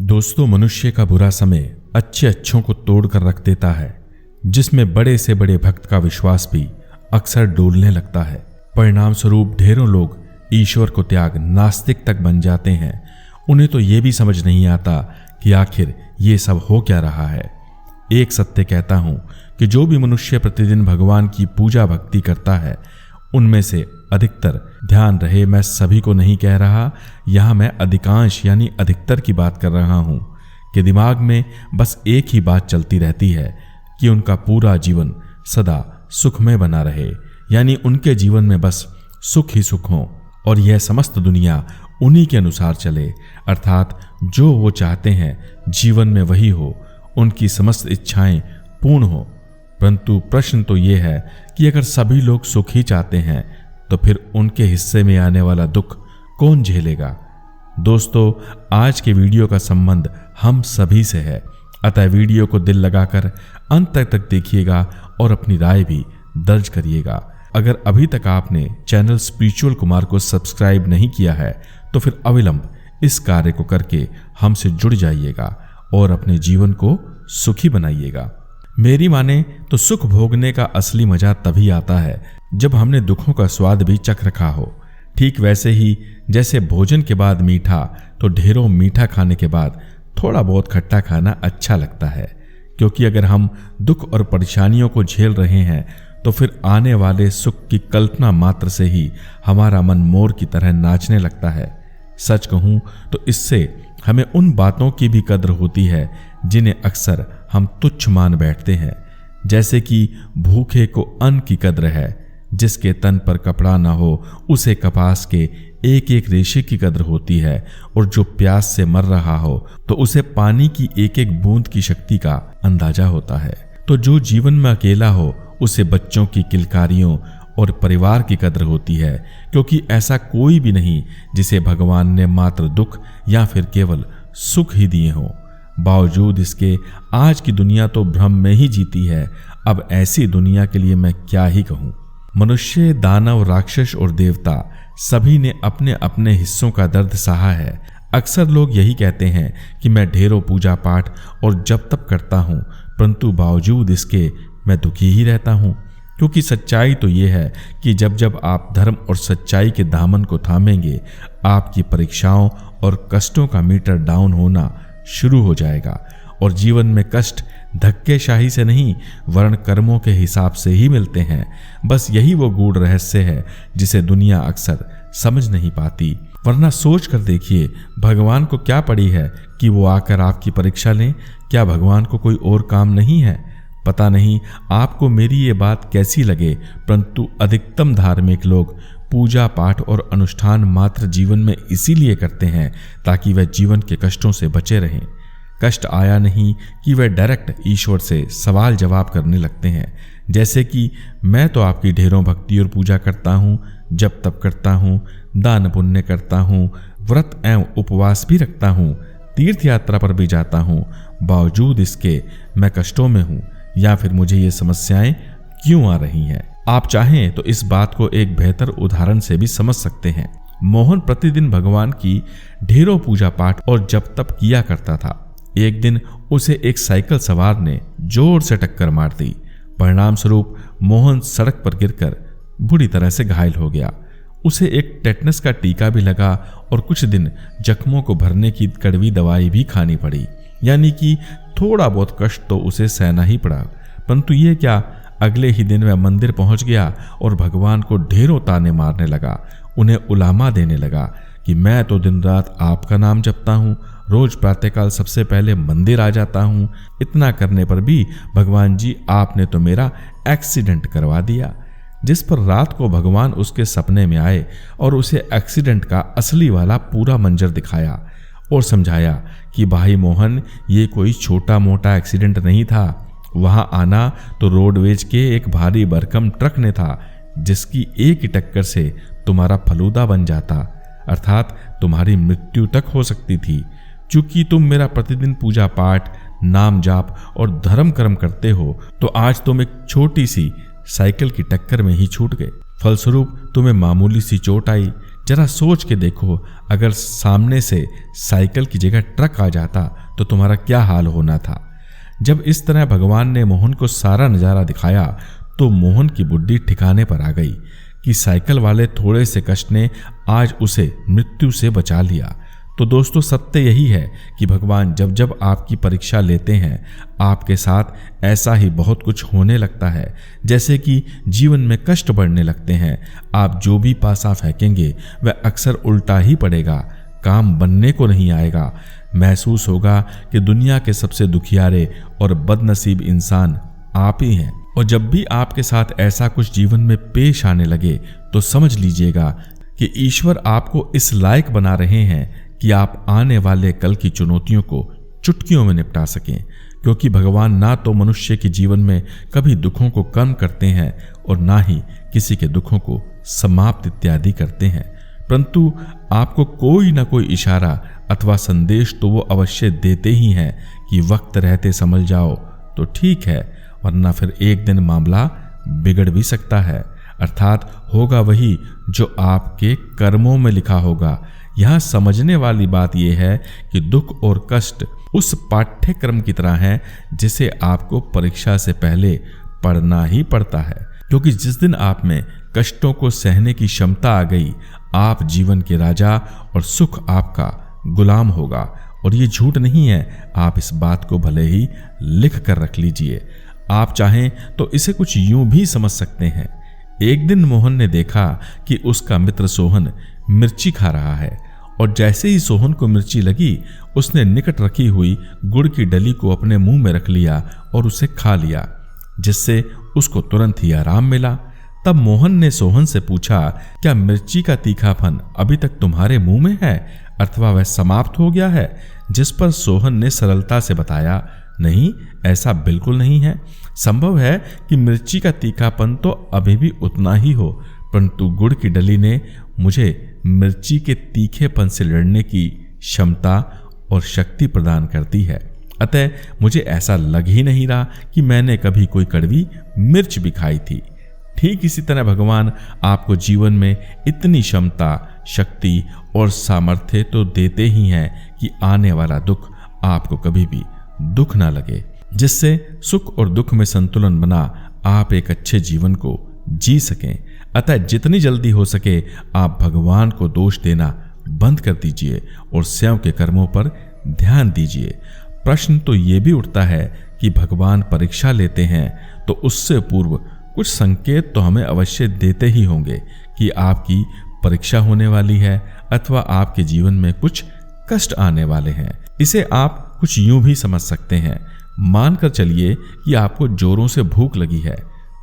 दोस्तों, मनुष्य का बुरा समय अच्छे अच्छों को तोड़ कर रख देता है, जिसमें बड़े से बड़े भक्त का विश्वास भी अक्सर डोलने लगता है। परिणाम स्वरूप ढेरों लोग ईश्वर को त्याग नास्तिक तक बन जाते हैं। उन्हें तो ये भी समझ नहीं आता कि आखिर ये सब हो क्या रहा है। एक सत्य कहता हूं कि जो भी मनुष्य प्रतिदिन भगवान की पूजा भक्ति करता है, उनमें से अधिकतर, ध्यान रहे मैं सभी को नहीं कह रहा, यहां मैं अधिकांश यानी अधिकतर की बात कर रहा हूं, कि दिमाग में बस एक ही बात चलती रहती है कि उनका पूरा जीवन सदा सुखमय बना रहे, यानी उनके जीवन में बस सुख ही सुख हो और यह समस्त दुनिया उन्हीं के अनुसार चले, अर्थात जो वो चाहते हैं जीवन में वही हो, उनकी समस्त इच्छाएं पूर्ण हो। परंतु प्रश्न तो ये है कि अगर सभी लोग सुख ही चाहते हैं तो फिर उनके हिस्से में आने वाला दुख कौन झेलेगा। दोस्तों, आज के वीडियो का संबंध हम सभी से है, अतः वीडियो को दिल लगाकर अंत तक देखिएगा और अपनी राय भी दर्ज करिएगा। अगर अभी तक आपने चैनल स्पिरिचुअल कुमार को सब्सक्राइब नहीं किया है तो फिर अविलंब इस कार्य को करके हमसे जुड़ जाइएगा और अपने जीवन को सुखी बनाइएगा। मेरी माने तो सुख भोगने का असली मजा तभी आता है जब हमने दुखों का स्वाद भी चख रखा हो। ठीक वैसे ही जैसे भोजन के बाद मीठा, तो ढेरों मीठा खाने के बाद थोड़ा बहुत खट्टा खाना अच्छा लगता है, क्योंकि अगर हम दुख और परेशानियों को झेल रहे हैं तो फिर आने वाले सुख की कल्पना मात्र से ही हमारा मन मोर की तरह नाचने लगता है। सच कहूं तो इससे हमें उन बातों की भी कद्र होती है जिन्हें अक्सर हम तुच्छ मान बैठते हैं, जैसे कि भूखे को अन्न की कद्र है, जिसके तन पर कपड़ा ना हो उसे कपास के एक एक रेशे की कद्र होती है, और जो प्यास से मर रहा हो तो उसे पानी की एक एक बूंद की शक्ति का अंदाजा होता है। तो जो जीवन में अकेला हो उसे बच्चों की किलकारियों और परिवार की कद्र होती है, क्योंकि ऐसा कोई भी नहीं जिसे भगवान ने मात्र दुख या फिर केवल सुख ही दिए हों। बावजूद इसके आज की दुनिया तो भ्रम में ही जीती है। अब ऐसी दुनिया के लिए मैं क्या ही कहूं। मनुष्य, दानव, राक्षस और देवता सभी ने अपने अपने हिस्सों का दर्द सहा है। अक्सर लोग यही कहते हैं कि मैं ढेरों पूजा पाठ और जप तप करता हूं, परंतु बावजूद इसके मैं दुखी ही रहता हूं, क्योंकि सच्चाई तो ये है कि जब जब आप धर्म और सच्चाई के दामन को थामेंगे, आपकी परीक्षाओं और कष्टों का मीटर डाउन होना शुरू हो जाएगा, और जीवन में कष्ट धक्केशाही से नहीं वर्ण कर्मों के हिसाब से ही मिलते हैं। बस यही वो गूढ़ रहस्य है जिसे दुनिया अक्सर समझ नहीं पाती। वरना सोच कर देखिए, भगवान को क्या पड़ी है कि वो आकर आपकी परीक्षा लें। क्या भगवान को कोई और काम नहीं है? पता नहीं आपको मेरी ये बात कैसी लगे, परंतु अधिकतम धार्मिक लोग पूजा पाठ और अनुष्ठान मात्र जीवन में इसीलिए करते हैं ताकि वह जीवन के कष्टों से बचे रहें। कष्ट आया नहीं कि वह डायरेक्ट ईश्वर से सवाल जवाब करने लगते हैं, जैसे कि मैं तो आपकी ढेरों भक्ति और पूजा करता हूँ, जप तप करता हूँ, दान पुण्य करता हूँ, व्रत एवं उपवास भी रखता हूँ, तीर्थ यात्रा पर भी जाता हूँ, बावजूद इसके मैं कष्टों में हूँ, या फिर मुझे ये समस्याएं क्यों आ रही हैं। आप चाहें तो इस बात को एक बेहतर उदाहरण से भी समझ सकते हैं। मोहन प्रतिदिन भगवान की ढेरों पूजा पाठ और जप तप किया करता था। एक दिन उसे एक साइकिल सवार ने जोर से टक्कर मार दी। परिणाम स्वरूप मोहन सड़क पर गिरकर बुरी तरह से घायल हो गया। उसे एक टेटनस का टीका भी लगा और कुछ दिन जख्मों को भरने की कड़वी दवाई भी खानी पड़ी, यानी कि थोड़ा बहुत कष्ट तो उसे सहना ही पड़ा। परंतु ये क्या, अगले ही दिन वह मंदिर पहुंच गया और भगवान को ढेरों ताने मारने लगा। उन्हें उलामा देने लगा कि मैं तो दिन रात आपका नाम जपता हूँ, रोज प्रातःकाल सबसे पहले मंदिर आ जाता हूँ, इतना करने पर भी भगवान जी आपने तो मेरा एक्सीडेंट करवा दिया। जिस पर रात को भगवान उसके सपने में आए और उसे एक्सीडेंट का असली वाला पूरा मंजर दिखाया और समझाया कि भाई मोहन, ये कोई छोटा मोटा एक्सीडेंट नहीं था। वहां आना तो रोडवेज के एक भारी भरकम ट्रक ने था, जिसकी एक ही टक्कर से तुम्हारा फलूदा बन जाता, अर्थात तुम्हारी मृत्यु तक हो सकती थी। चूंकि तुम मेरा प्रतिदिन पूजा पाठ, नाम जाप और धर्म कर्म करते हो, तो आज तुम एक छोटी सी साइकिल की टक्कर में ही छूट गए। फलस्वरूप तुम्हें मामूली सी चोट आई, जरा सोच के देखो, अगर सामने से साइकिल की जगह ट्रक आ जाता तो तुम्हारा क्या हाल होना था। जब इस तरह भगवान ने मोहन को सारा नजारा दिखाया तो मोहन की बुद्धि ठिकाने पर आ गई कि साइकिल वाले थोड़े से कष्ट ने आज उसे मृत्यु से बचा लिया। तो दोस्तों, सत्य यही है कि भगवान जब जब आपकी परीक्षा लेते हैं, आपके साथ ऐसा ही बहुत कुछ होने लगता है। जैसे कि जीवन में कष्ट बढ़ने लगते हैं, आप जो भी पासा फेंकेंगे वह अक्सर उल्टा ही पड़ेगा, काम बनने को नहीं आएगा। महसूस होगा कि दुनिया के सबसे दुखियारे और बदनसीब इंसान आप ही हैं। और जब भी आपके साथ ऐसा कुछ जीवन में पेश आने लगे तो समझ लीजिएगा कि ईश्वर आपको इस लायक बना रहे हैं कि आप आने वाले कल की चुनौतियों को चुटकियों में निपटा सकें। क्योंकि भगवान ना तो मनुष्य के जीवन में कभी दुखों को कम करते हैं और ना ही किसी के दुखों को समाप्त इत्यादि करते हैं, परंतु आपको कोई ना कोई इशारा अथवा संदेश तो वो अवश्य देते ही हैं कि वक्त रहते संभल जाओ तो ठीक है, वरना फिर एक दिन मामला बिगड़ भी सकता है। अर्थात होगा वही जो आपके कर्मों में लिखा होगा। यहाँ समझने वाली बात यह है कि दुख और कष्ट उस पाठ्यक्रम की तरह है जिसे आपको परीक्षा से पहले पढ़ना ही पड़ता है। क्योंकि जिस दिन आप में कष्टों को सहने की क्षमता आ गई, आप जीवन के राजा और सुख आपका गुलाम होगा। और ये झूठ नहीं है, आप इस बात को भले ही लिख कर रख लीजिए। आप चाहें तो इसे कुछ यूं भी समझ सकते हैं। एक दिन मोहन ने देखा कि उसका मित्र सोहन मिर्ची खा रहा है, और जैसे ही सोहन को मिर्ची लगी, उसने निकट रखी हुई गुड़ की डली को अपने मुंह में रख लिया और उसे खा लिया, जिससे उसको तुरंत ही आराम मिला। तब मोहन ने सोहन से पूछा, क्या मिर्ची का तीखापन अभी तक तुम्हारे मुंह में है अथवा वह समाप्त हो गया है? जिस पर सोहन ने सरलता से बताया, नहीं, ऐसा बिल्कुल नहीं है। संभव है कि मिर्ची का तीखापन तो अभी भी उतना ही हो, परंतु गुड़ की डली ने मुझे मिर्ची के तीखेपन से लड़ने की क्षमता और शक्ति प्रदान करती है। अतः मुझे ऐसा लग ही नहीं रहा कि मैंने कभी कोई कड़वी मिर्च भी खाई थी। ठीक इसी तरह भगवान आपको जीवन में इतनी क्षमता, शक्ति और सामर्थ्य तो देते ही हैं कि आने वाला दुख आपको कभी भी दुख ना लगे, जिससे सुख और दुख में संतुलन बना आप एक अच्छे जीवन को जी सकें। अतः जितनी जल्दी हो सके आप भगवान को दोष देना बंद कर दीजिए और स्वयं के कर्मों पर ध्यान दीजिए। प्रश्न तो ये भी उठता है कि भगवान परीक्षा लेते हैं तो उससे पूर्व कुछ संकेत तो हमें अवश्य देते ही होंगे कि आपकी परीक्षा होने वाली है अथवा आपके जीवन में कुछ कष्ट आने वाले हैं। इसे आप कुछ यूं भी समझ सकते हैं। मानकर चलिए कि आपको जोरों से भूख लगी है,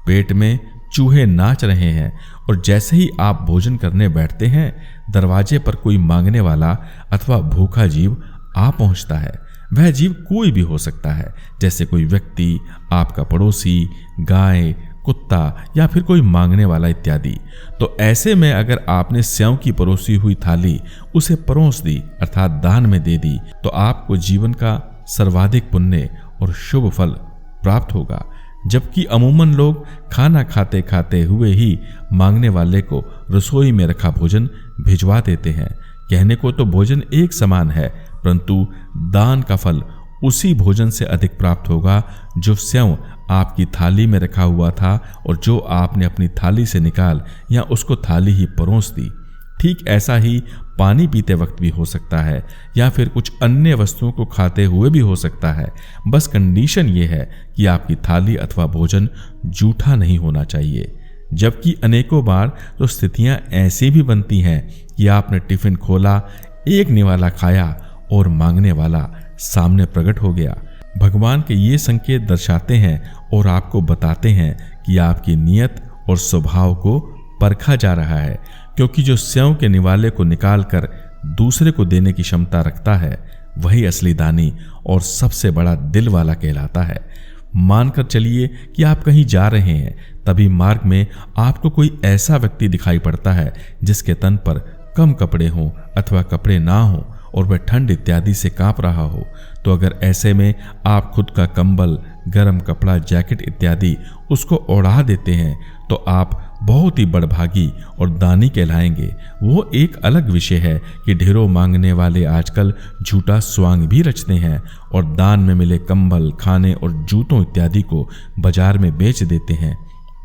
पेट में चूहे नाच रहे हैं, और जैसे ही आप भोजन करने बैठते हैं, दरवाजे पर कोई मांगने वाला अथवा भूखा जीव आ पहुंचता है। वह जीव कोई भी हो सकता है, जैसे कोई व्यक्ति, आपका पड़ोसी, गाय, कुत्ता या फिर कोई मांगने वाला इत्यादि। तो ऐसे में अगर आपने स्वयं की परोसी हुई थाली उसे परोस दी अर्थात दान में दे दी, तो आपको जीवन का सर्वाधिक पुण्य और शुभ फल प्राप्त होगा। जबकि अमूमन लोग खाना खाते खाते हुए ही मांगने वाले को रसोई में रखा भोजन भिजवा देते हैं। कहने को तो भोजन एक समान है, परंतु दान का फल उसी भोजन से अधिक प्राप्त होगा जो स्वयं आपकी थाली में रखा हुआ था और जो आपने अपनी थाली से निकाल या उसको थाली ही परोस दी। ठीक ऐसा ही पानी पीते वक्त भी हो सकता है या फिर कुछ अन्य वस्तुओं को खाते हुए भी हो सकता है। बस कंडीशन ये है कि आपकी थाली अथवा भोजन जूठा नहीं होना चाहिए। जबकि अनेकों बार तो स्थितियां ऐसी भी बनती हैं कि आपने टिफिन खोला, एक निवाला खाया और मांगने वाला सामने प्रकट हो गया। भगवान के ये संकेत दर्शाते हैं और आपको बताते हैं कि आपकी नीयत और स्वभाव को परखा जा रहा है, क्योंकि जो स्वयं के निवाले को निकाल कर दूसरे को देने की क्षमता रखता है वही असली दानी और सबसे बड़ा दिल वाला कहलाता है। मानकर चलिए कि आप कहीं जा रहे हैं, तभी मार्ग में आपको कोई ऐसा व्यक्ति दिखाई पड़ता है जिसके तन पर कम कपड़े हों अथवा कपड़े ना हों और वह ठंड इत्यादि से कांप रहा हो, तो अगर ऐसे में आप खुद का कंबल, गर्म कपड़ा, जैकेट इत्यादि उसको ओढ़ा देते हैं तो आप बहुत ही बड़भागी और दानी कहलाएंगे। वो एक अलग विषय है कि ढेरों मांगने वाले आजकल झूठा स्वांग भी रचते हैं और दान में मिले कंबल, खाने और जूतों इत्यादि को बाजार में बेच देते हैं।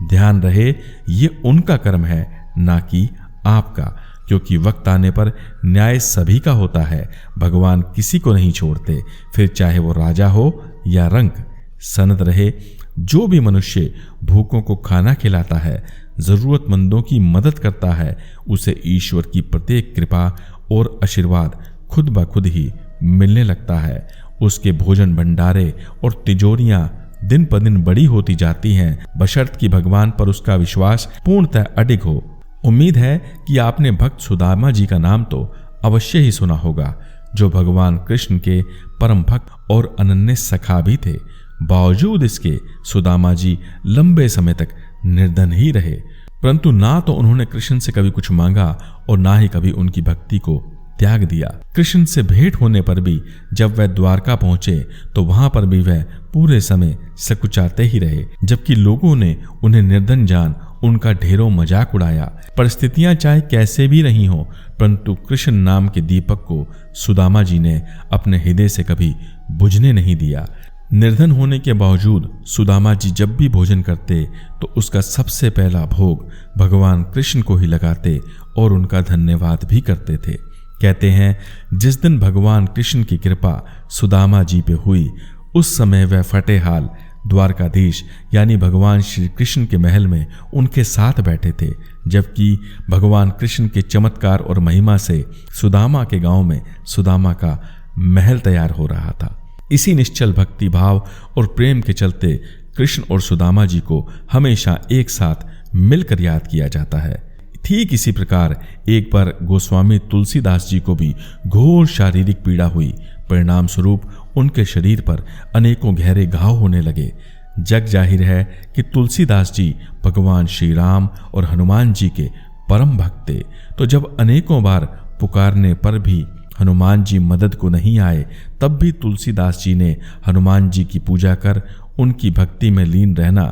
ध्यान रहे, ये उनका कर्म है, ना कि आपका, क्योंकि वक्त आने पर न्याय सभी का होता है। भगवान किसी को नहीं छोड़ते, फिर चाहे वो राजा हो या रंक। सनद रहे, जो भी मनुष्य भूखों को खाना खिलाता है, जरूरतमंदों की मदद करता है, उसे ईश्वर की प्रत्येक कृपा और आशीर्वाद खुद ब खुद ही मिलने लगता है। उसके भोजन भंडारे और तिजोरियां दिन पर दिन बड़ी होती जाती हैं, बशर्त कि भगवान पर उसका विश्वास पूर्णतः अडिग हो। उम्मीद है कि आपने भक्त सुदामा जी का नाम तो अवश्य ही सुना होगा, जो भगवान कृष्ण के परम भक्त और अनन्य सखा भी थे। बावजूद इसके सुदामा जी लंबे समय तक निर्धन ही रहे, परंतु ना तो उन्होंने कृष्ण से कभी कुछ मांगा और ना ही कभी उनकी भक्ति को त्याग दिया। कृष्ण से भेंट होने पर भी जब वह द्वारका पहुंचे तो वहां पर भी वह पूरे समय सकुचाते ही रहे, जबकि लोगों ने उन्हें निर्धन जान उनका ढेरों मजाक उड़ाया। परिस्थितियां चाहे कैसे भी रही हों, परंतु कृष्ण नाम के दीपक को सुदामा जी ने अपने हृदय से कभी बुझने नहीं दिया। निर्धन होने के बावजूद सुदामा जी जब भी भोजन करते तो उसका सबसे पहला भोग भगवान कृष्ण को ही लगाते और उनका धन्यवाद भी करते थे। कहते हैं, जिस दिन भगवान कृष्ण की कृपा सुदामा जी पे हुई, उस समय वह फटेहाल द्वारकाधीश यानी भगवान श्री कृष्ण के महल में उनके साथ बैठे थे, जबकि भगवान कृष्ण के चमत्कार और महिमा से सुदामा के गांव में सुदामा का महल तैयार हो रहा था। इसी निश्चल भक्ति भाव और प्रेम के चलते कृष्ण और सुदामा जी को हमेशा एक साथ मिलकर याद किया जाता है। ठीक इसी प्रकार एक बार गोस्वामी तुलसीदास जी को भी घोर शारीरिक पीड़ा हुई। परिणाम स्वरूप उनके शरीर पर अनेकों गहरे घाव होने लगे। जग जाहिर है कि तुलसीदास जी भगवान श्री राम और हनुमान जी के परम भक्त थे। तो जब अनेकों बार पुकारने पर भी हनुमान जी मदद को नहीं आए, तब भी तुलसीदास जी ने हनुमान जी की पूजा कर उनकी भक्ति में लीन रहना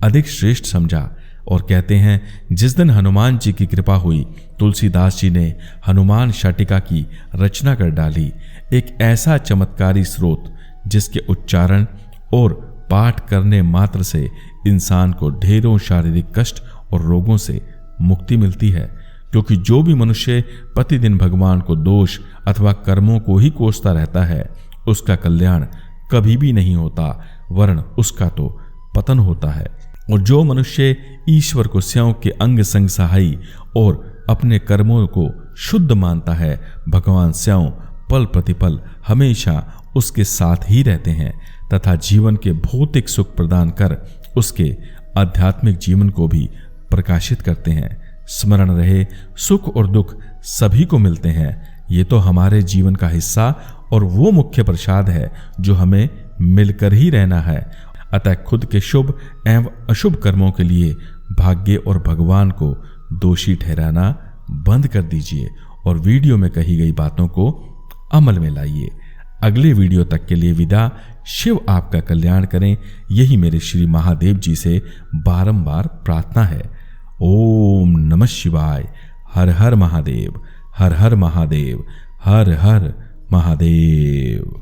अधिक श्रेष्ठ समझा। और कहते हैं, जिस दिन हनुमान जी की कृपा हुई, तुलसीदास जी ने हनुमान शाटिका की रचना कर डाली। एक ऐसा चमत्कारी स्रोत जिसके उच्चारण और पाठ करने मात्र से इंसान को ढेरों शारीरिक कष्ट और रोगों से मुक्ति मिलती है, क्योंकि जो भी मनुष्य प्रतिदिन भगवान को दोष अथवा कर्मों को ही कोसता रहता है, उसका कल्याण कभी भी नहीं होता, वरन उसका तो पतन होता है। और जो मनुष्य ईश्वर को स्वयं के अंग संग सहाई और अपने कर्मों को शुद्ध मानता है, भगवान स्वयं पल प्रतिपल हमेशा उसके साथ ही रहते हैं तथा जीवन के भौतिक सुख प्रदान कर उसके आध्यात्मिक जीवन को भी प्रकाशित करते हैं। स्मरण रहे, सुख और दुख सभी को मिलते हैं। ये तो हमारे जीवन का हिस्सा और वो मुख्य प्रसाद है जो हमें मिलकर ही रहना है। अतः खुद के शुभ एवं अशुभ कर्मों के लिए भाग्य और भगवान को दोषी ठहराना बंद कर दीजिए और वीडियो में कही गई बातों को अमल में लाइए। अगले वीडियो तक के लिए विदा। शिव आपका कल्याण करें, यही मेरे श्री महादेव जी से बारंबार प्रार्थना है। ओम नमः शिवाय। हर हर महादेव, हर हर महादेव, हर हर महादेव।